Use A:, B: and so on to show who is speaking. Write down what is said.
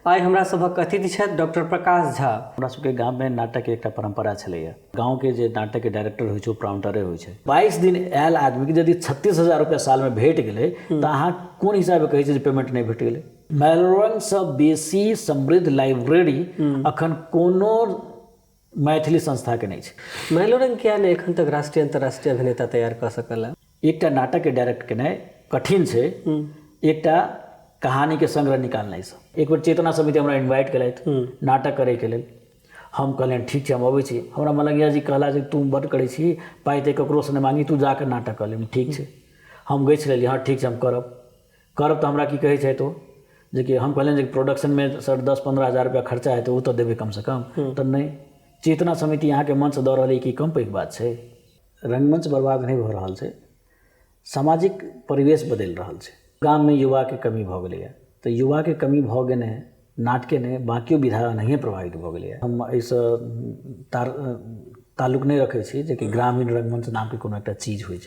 A: आइ हमरा सभक अतिथि छथि डॉक्टर प्रकाश झा।
B: हमरा सबके गाँव में नाटक के एकटा परंपरा छलैया। गाँव के जे नाटक के डायरेक्टर होइ छै ओ प्राउंटरे होइ छै। 22 दिन आयल आदमी के यदि 36,000 रुपया साल में भेट गेलै तऽ अहाँ कोन हिसाबे कहै छै जे पेमेंट नहीं भेट गेलै? मेलबर्न से बेसी समृद्ध लाइब्रेरी अखन कोनो मैथिली संस्था के नहीं छै।
A: मेलबर्न किया नहीं एखन तक राष्ट्रीय अंतर्राष्ट्रीय अभिनेता तैयार कऽ सकल है?
B: एकटा नाटक के डायरेक्ट केनाइ कठिन छै, एकटा कहानी के संग्रह निकालनाइ से। एक बेर चेतना समिति हमरा इन्वाइट केलथि नाटक करे के लेल। हम कहलियनि ठीक छै हम अबै छी। हमरा मलंगिया जी कहला जे तू बड़ करै छी, पाइ तऽ ककरो से नहि मांगी, तू जाकर नाटक कर ले। ठीक छै हम गई छलियै, हाँ ठीक छै हम करब तऽ हमरा की कहै छै तो जे कि हम कहलियनि जे प्रोडक्शन में सर 10-15 हज़ार रुपया खर्चा है तो वो तो देबै कम से कम। तऽ नहीं, चेतना समिति यहाँ के मंच दऽ रहल है कि कम पैघ बात छै? रंगमंच बर्बाद नहीं भऽ रहल छै, सामाजिक परिवेश बदलि रहल छै। गाम में युवा के कमी भऽ गेलैया, तऽ युवा के कमी भऽ गेने नाटके ने बाकियो विधा नहीं प्रभावित भऽ गेलैया। हम एहिसँ ताल्लुक नहीं रखै छी जे कि ग्रामीण रंगमंच नाम के कोनो एकटा चीज होइ छै।